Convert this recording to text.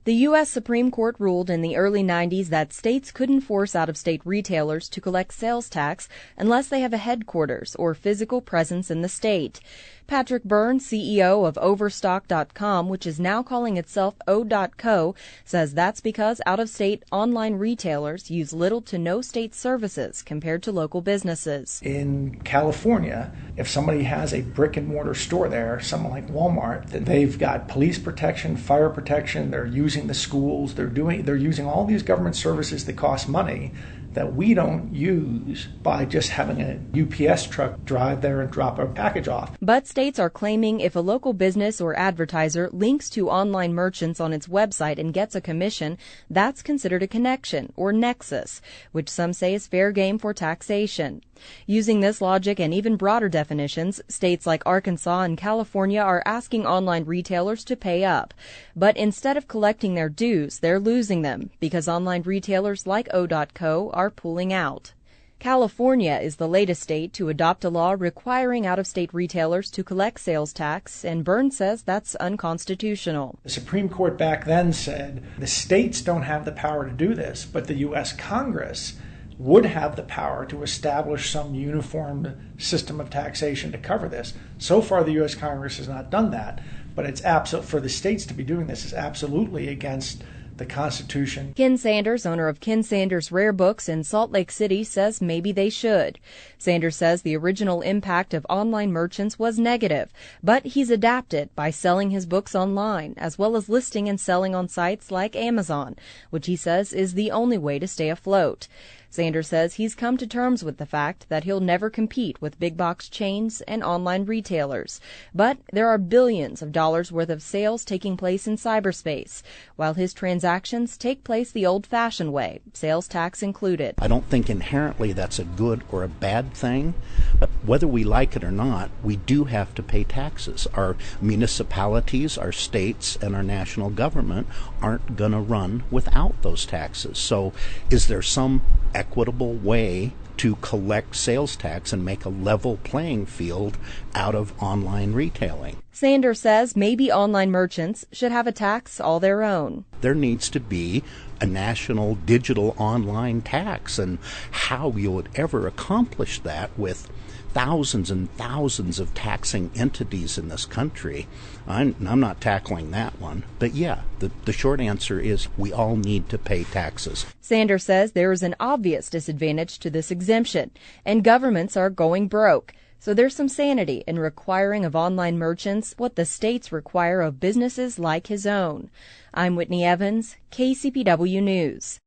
The U.S. Supreme Court ruled in the early 90s that states couldn't force out-of-state retailers to collect sales tax unless they have a headquarters or physical presence in the state. Patrick Byrne, CEO of Overstock.com, which is now calling itself O.co, says that's because out-of-state online retailers use little to no state services compared to local businesses. In California, if somebody has a brick-and-mortar store there, someone like Walmart, then they've got police protection, fire protection, they're using the schools, they're using all these government services that cost money that we don't use by just having a UPS truck drive there and drop a package off. But states are claiming if a local business or advertiser links to online merchants on its website and gets a commission, that's considered a connection, or nexus, which some say is fair game for taxation. Using this logic and even broader definitions, states like Arkansas and California are asking online retailers to pay up. But instead of collecting their dues, they're losing them because online retailers like O.co are pulling out. California is the latest state to adopt a law requiring out-of-state retailers to collect sales tax, and Byrne says that's unconstitutional. The Supreme Court back then said the states don't have the power to do this, but the U.S. Congress would have the power to establish some uniform system of taxation to cover this. So far, the U.S. Congress has not done that, but it's for the states to be doing this is absolutely against the Constitution. Ken Sanders, owner of Ken Sanders Rare Books in Salt Lake City, says maybe they should. Sanders says the original impact of online merchants was negative, but he's adapted by selling his books online, as well as listing and selling on sites like Amazon, which he says is the only way to stay afloat. Sanders says he's come to terms with the fact that he'll never compete with big box chains and online retailers. But there are billions of dollars worth of sales taking place in cyberspace, while his transactions take place the old-fashioned way, sales tax included. I don't think inherently that's a good or a bad thing, but whether we like it or not, we do have to pay taxes. Our municipalities, our states, and our national government aren't going to run without those taxes. So is there some equitable way to collect sales tax and make a level playing field out of online retailing? Sanders says maybe online merchants should have a tax all their own. There needs to be a national digital online tax, and how you would ever accomplish that with thousands and thousands of taxing entities in this country, I'm not tackling that one. But yeah, the short answer is we all need to pay taxes. Sanders says there is an obvious disadvantage to this exemption, and governments are going broke. So there's some sanity in requiring of online merchants what the states require of businesses like his own. I'm Whitney Evans, KCPW News.